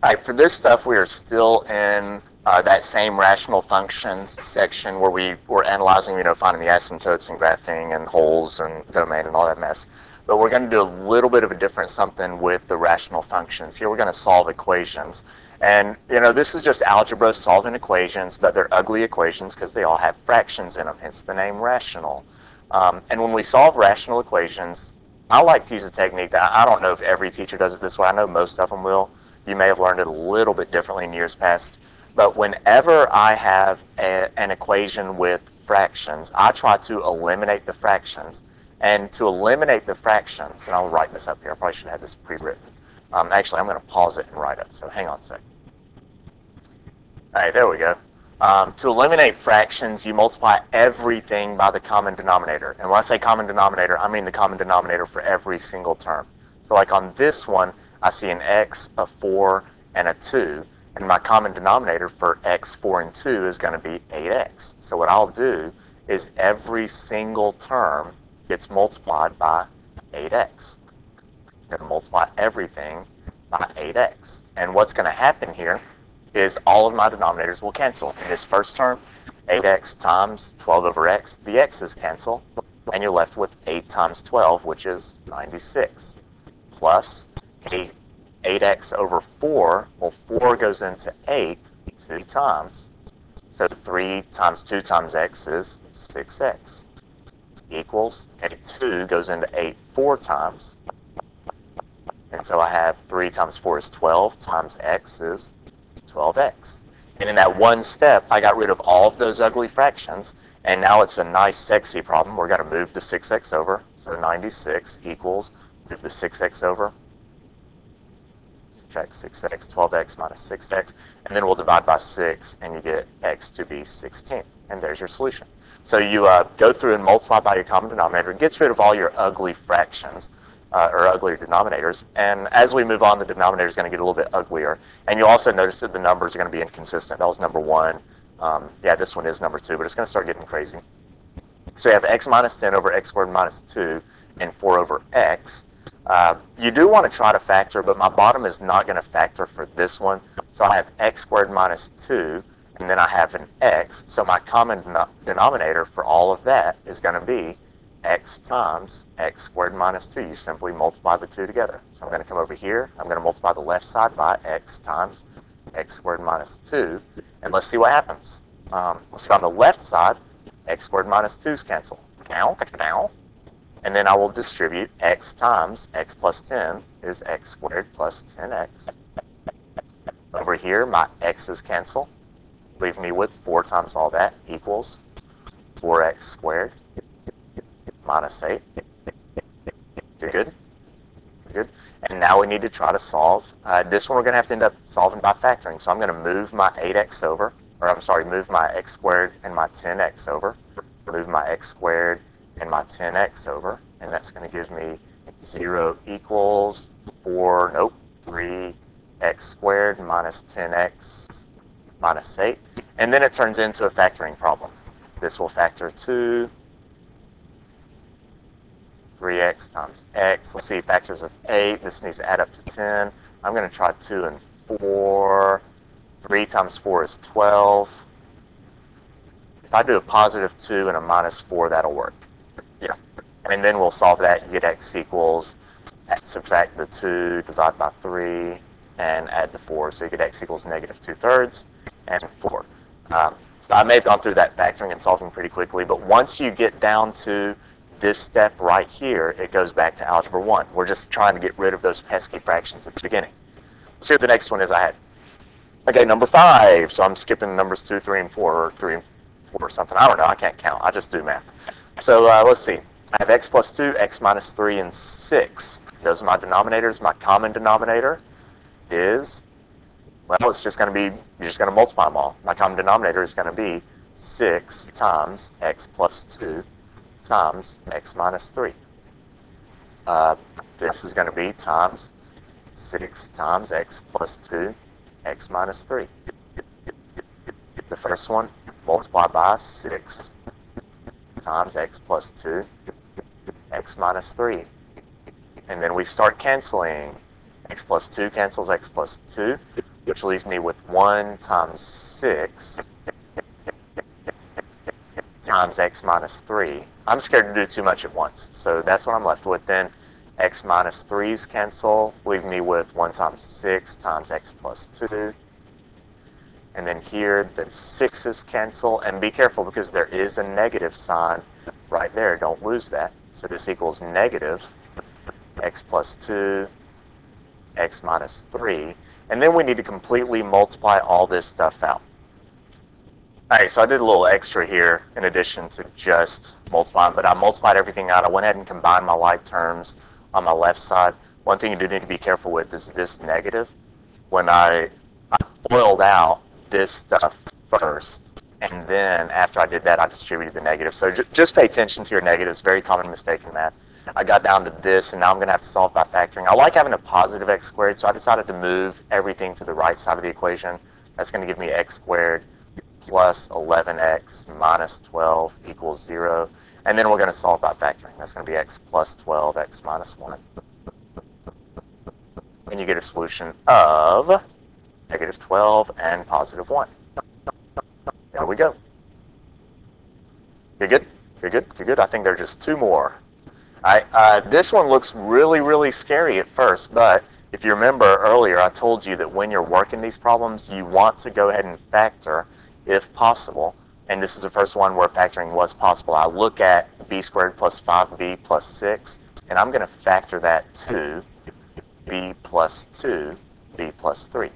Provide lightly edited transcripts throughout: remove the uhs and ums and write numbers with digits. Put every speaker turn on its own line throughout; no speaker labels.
All right, for this stuff, we are still in that same rational functions section where we were analyzing, finding the asymptotes and graphing and holes and domain and all that mess. But we're going to do a little bit of a different something with the rational functions. Here we're going to solve equations. And, this is just algebra solving equations, but they're ugly equations because they all have fractions in them, hence the name rational. And when we solve rational equations, I like to use a technique that I don't know if every teacher does it this way. I know most of them will. You may have learned it a little bit differently in years past. But whenever I have an equation with fractions, I try to eliminate the fractions. And to eliminate the fractions, and I'll write this up here. I probably should have this pre-written. Actually, I'm going to pause it and write it. So hang on a sec. All right, there we go. To eliminate fractions, you multiply everything by the common denominator. And when I say common denominator, I mean the common denominator for every single term. So like on this one, I see an x, a 4, and a 2. And my common denominator for x, 4, and 2 is going to be 8x. So what I'll do is every single term gets multiplied by 8x. I'm going to multiply everything by 8x. And what's going to happen here is all of my denominators will cancel. In this first term, 8x times 12 over x, the x's cancel, and you're left with 8 times 12, which is 96, plus 8x over 4, well, 4 goes into 8 2 times, so 3 times 2 times x is 6x, equals, 2 goes into 8 4 times, and so I have 3 times 4 is 12, times x is 12x. And in that one step, I got rid of all of those ugly fractions, and now it's a nice, sexy problem. We're going to move the 6x over, so 96 equals, move the 6x over, subtract 6x, 12x minus 6x, and then we'll divide by 6, and you get x to be 16. And there's your solution. So you go through and multiply by your common denominator. It gets rid of all your ugly fractions, or uglier denominators. And as we move on, the denominator is going to get a little bit uglier. And you'll also notice that the numbers are going to be inconsistent. That was number 1. Yeah, this one is number 2, but it's going to start getting crazy. So you have x minus 10 over x squared minus 2 and 4 over x. You do want to try to factor, but my bottom is not going to factor for this one. So I have x squared minus 2, and then I have an x. So my common denominator for all of that is going to be x times x squared minus 2. You simply multiply the 2 together. So I'm going to come over here. I'm going to multiply the left side by x times x squared minus 2. And let's see what happens. Let's see on the left side, x squared minus 2's cancel. And then I will distribute x times x plus 10 is x squared plus 10x. Over here, my x's cancel, leave me with 4 times all that equals 4x squared minus 8. You're good? You're good? And now we need to try to solve. This one we're going to have to end up solving by factoring. So I'm going to move my 8x over, or I'm sorry, move my x squared and my 10x over, move my x squared and my 10x over, and that's going to give me 0 equals 3x squared minus 10x minus 8. And then it turns into a factoring problem. This will factor 2, 3x times x. Let's see, factors of 8. This needs to add up to 10. I'm going to try 2 and 4. 3 times 4 is 12. If I do a positive 2 and a minus 4, that'll work. Yeah. And then we'll solve that. You get x equals, subtract the 2, divide by 3, and add the 4. So you get x equals negative 2/3 and 4. So I may have gone through that factoring and solving pretty quickly, but once you get down to this step right here, it goes back to Algebra 1. We're just trying to get rid of those pesky fractions at the beginning. Let's see what the next one is I had. Okay, number 5. So I'm skipping numbers 2, 3, and 4, or 3 and 4 or something. I don't know. I can't count. I just do math. So let's see. I have x plus 2, x minus 3, and 6. Those are my denominators. My common denominator is, well, it's just going to be, you're just going to multiply them all. My common denominator is going to be 6 times x plus 2 times x minus 3. This is going to be times 6 times x plus 2, x minus 3. The first one, multiply by 6 times x plus 2, x minus 3. And then we start canceling. X plus 2 cancels x plus 2. which leaves me with 1 times 6 times x minus 3. I'm scared to do too much at once, so that's what I'm left with then. X minus 3's cancel, leave me with 1 times 6 times x plus 2. And then here, the 6's cancel, and be careful because there is a negative sign right there. Don't lose that. So this equals negative x plus 2, x minus 3. And then we need to completely multiply all this stuff out. All right, so I did a little extra here in addition to just multiplying, but I multiplied everything out. I went ahead and combined my like terms on my left side. One thing you do need to be careful with is this negative. When I FOILed out this stuff first, and then after I did that, I distributed the negative. So just pay attention to your negatives. Very common mistake in math. I got down to this, and now I'm going to have to solve by factoring. I like having a positive x squared, so I decided to move everything to the right side of the equation. That's going to give me x squared plus 11x minus 12 equals 0. And then we're going to solve by factoring. That's going to be x plus 12, x minus 1. And you get a solution of negative 12 and positive 1. There we go. You're good? You're good? You're good? I think there are just 2 more. This one looks really, really scary at first, but if you remember earlier, I told you that when you're working these problems, you want to go ahead and factor if possible. And this is the first one where factoring was possible. I look at b squared plus 5b plus 6, and I'm going to factor that to b plus 2, b plus 3,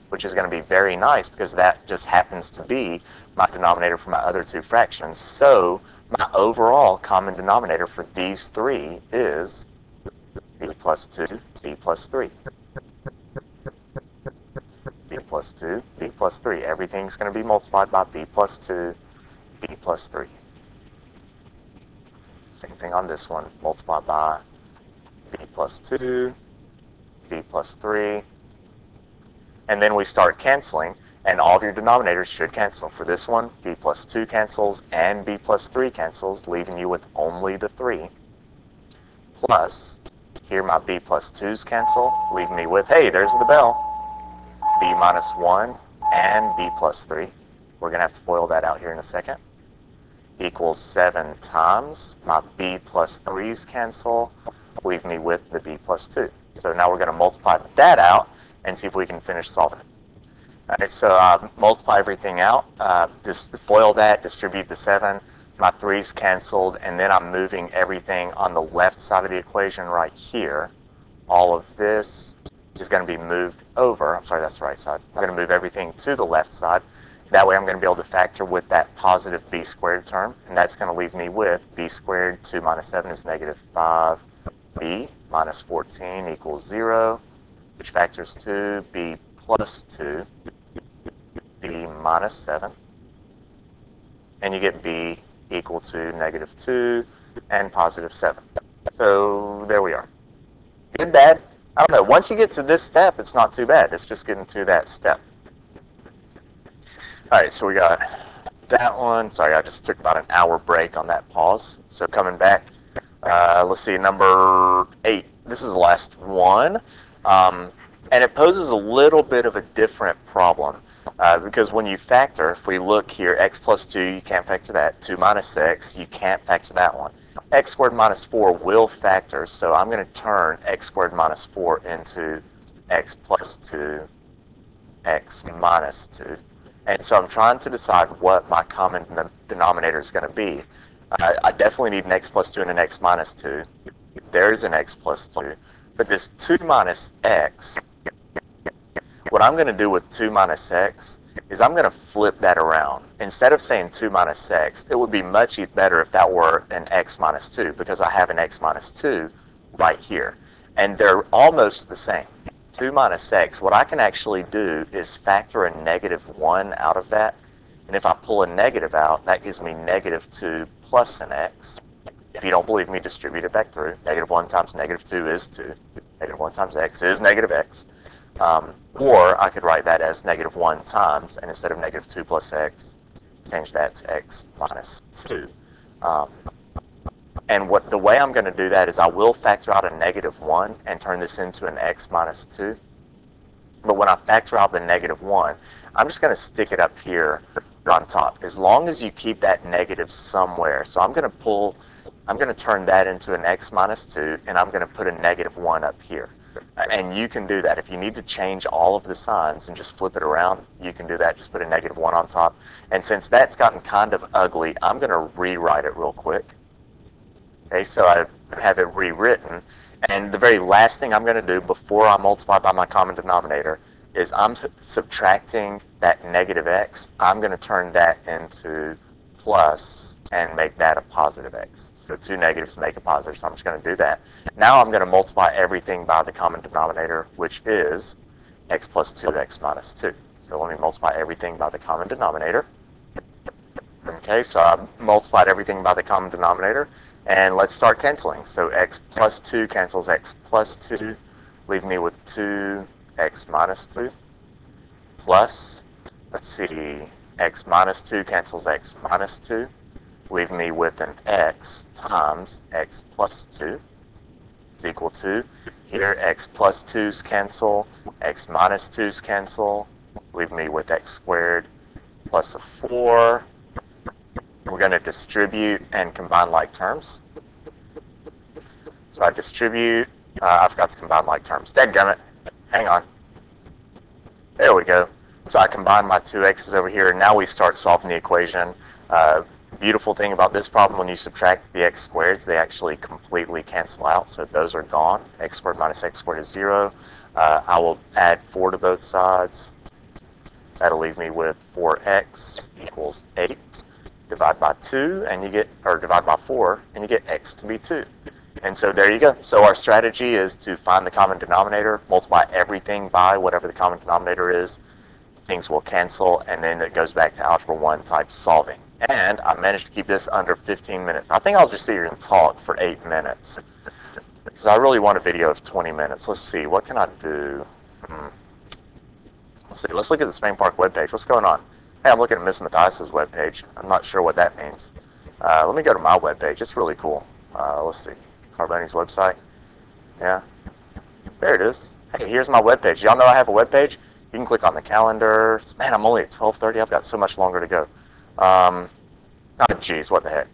which is going to be very nice because that just happens to be my denominator for my other 2 fractions. So my overall common denominator for these 3 is b plus 2, b plus 3. b plus 2, b plus 3. Everything's going to be multiplied by b plus 2, b plus 3. Same thing on this one. Multiply by b plus 2, b plus 3. And then we start canceling, and all of your denominators should cancel. For this one, b plus 2 cancels and b plus 3 cancels, leaving you with only the 3. Plus, here my b plus 2's cancel, leaving me with, hey, there's the bell, b minus 1 and b plus 3. We're going to have to FOIL that out here in a second. Equals 7 times my b plus 3's cancel, leave me with the b plus 2. So now we're going to multiply that out and see if we can finish solving it. All right, so multiply everything out, just FOIL that, distribute the 7, my 3's canceled, and then I'm moving everything on the left side of the equation right here. All of this is going to be moved over. I'm sorry, that's the right side. I'm going to move everything to the left side. That way I'm going to be able to factor with that positive b squared term, and that's going to leave me with b squared 2 minus 7 is negative 5b minus 14 equals 0, which factors to b plus 2, b minus 7, and you get b equal to negative 2 and positive 7. So there we are. Good, bad? I don't know. Once you get to this step, it's not too bad. It's just getting to that step. All right, so we got that one. Sorry, I just took about an hour break on that pause. So coming back, let's see, number 8. This is the last one. And it poses a little bit of a different problem. Because when you factor, if we look here, x plus 2, you can't factor that. 2 minus x, you can't factor that one. X squared minus 4 will factor, so I'm going to turn x squared minus 4 into x plus 2, x minus 2. And so I'm trying to decide what my common denominator is going to be. I definitely need an x plus 2 and an x minus 2. There's an x plus 2. But this 2 minus x, what I'm going to do with 2 minus x is I'm going to flip that around. Instead of saying 2 minus x, it would be much better if that were an x minus 2, because I have an x minus 2 right here. And they're almost the same. 2 minus x, what I can actually do is factor a negative 1 out of that. And if I pull a negative out, that gives me negative 2 plus an x. If you don't believe me, distribute it back through. Negative 1 times negative 2 is 2. Negative 1 times x is negative x. Or I could write that as negative 1 times, and instead of negative 2 plus x, change that to x minus 2. And the way I'm going to do that is I will factor out a negative 1 and turn this into an x minus 2. But when I factor out the -1, I'm just going to stick it up here on top, as long as you keep that negative somewhere. So I'm going to turn that into an x minus 2, and I'm going to put a -1 up here. And you can do that. If you need to change all of the signs and just flip it around, you can do that. Just put a -1 on top. And since that's gotten kind of ugly, I'm going to rewrite it real quick. Okay, so I have it rewritten. And the very last thing I'm going to do before I multiply by my common denominator is I'm subtracting that -x. I'm going to turn that into plus and make that a positive x. So two negatives make a positive, so I'm just going to do that. Now I'm going to multiply everything by the common denominator, which is x plus 2, x minus 2. So let me multiply everything by the common denominator. Okay, so I multiplied everything by the common denominator, and let's start canceling. So x plus 2 cancels x plus 2, leave me with 2 x minus 2, plus, let's see, x minus 2 cancels x minus 2, leave me with an x times x plus 2 is equal to, here x plus 2's cancel, x minus 2's cancel, leave me with x squared plus a 4. We're going to distribute and combine like terms. So I distribute, I forgot to combine like terms. Dadgummit, hang on. There we go. So I combine my two x's over here, and now we start solving the equation. Beautiful thing about this problem, when you subtract the x squareds, they actually completely cancel out, so those are gone. X squared minus x squared is 0. I will add 4 to both sides. That'll leave me with 4x equals 8. Divide by 2, and you get, or divide by 4, and you get x to be 2. And so there you go. So our strategy is to find the common denominator, multiply everything by whatever the common denominator is. Things will cancel, and then it goes back to Algebra 1 type solving. And I managed to keep this under 15 minutes. I think I'll just sit here and talk for 8 minutes, because I really want a video of 20 minutes. Let's see, what can I do? Let's see, let's look at the Spain Park webpage. What's going on? Hey, I'm looking at Miss Mathias's webpage. I'm not sure what that means. Let me go to my webpage. It's really cool. Let's see, Carboni's website. Yeah, there it is. Hey, here's my webpage. Y'all know I have a webpage? You can click on the calendar. Man, I'm only at 12:30. I've got so much longer to go. Oh, geez, what the heck.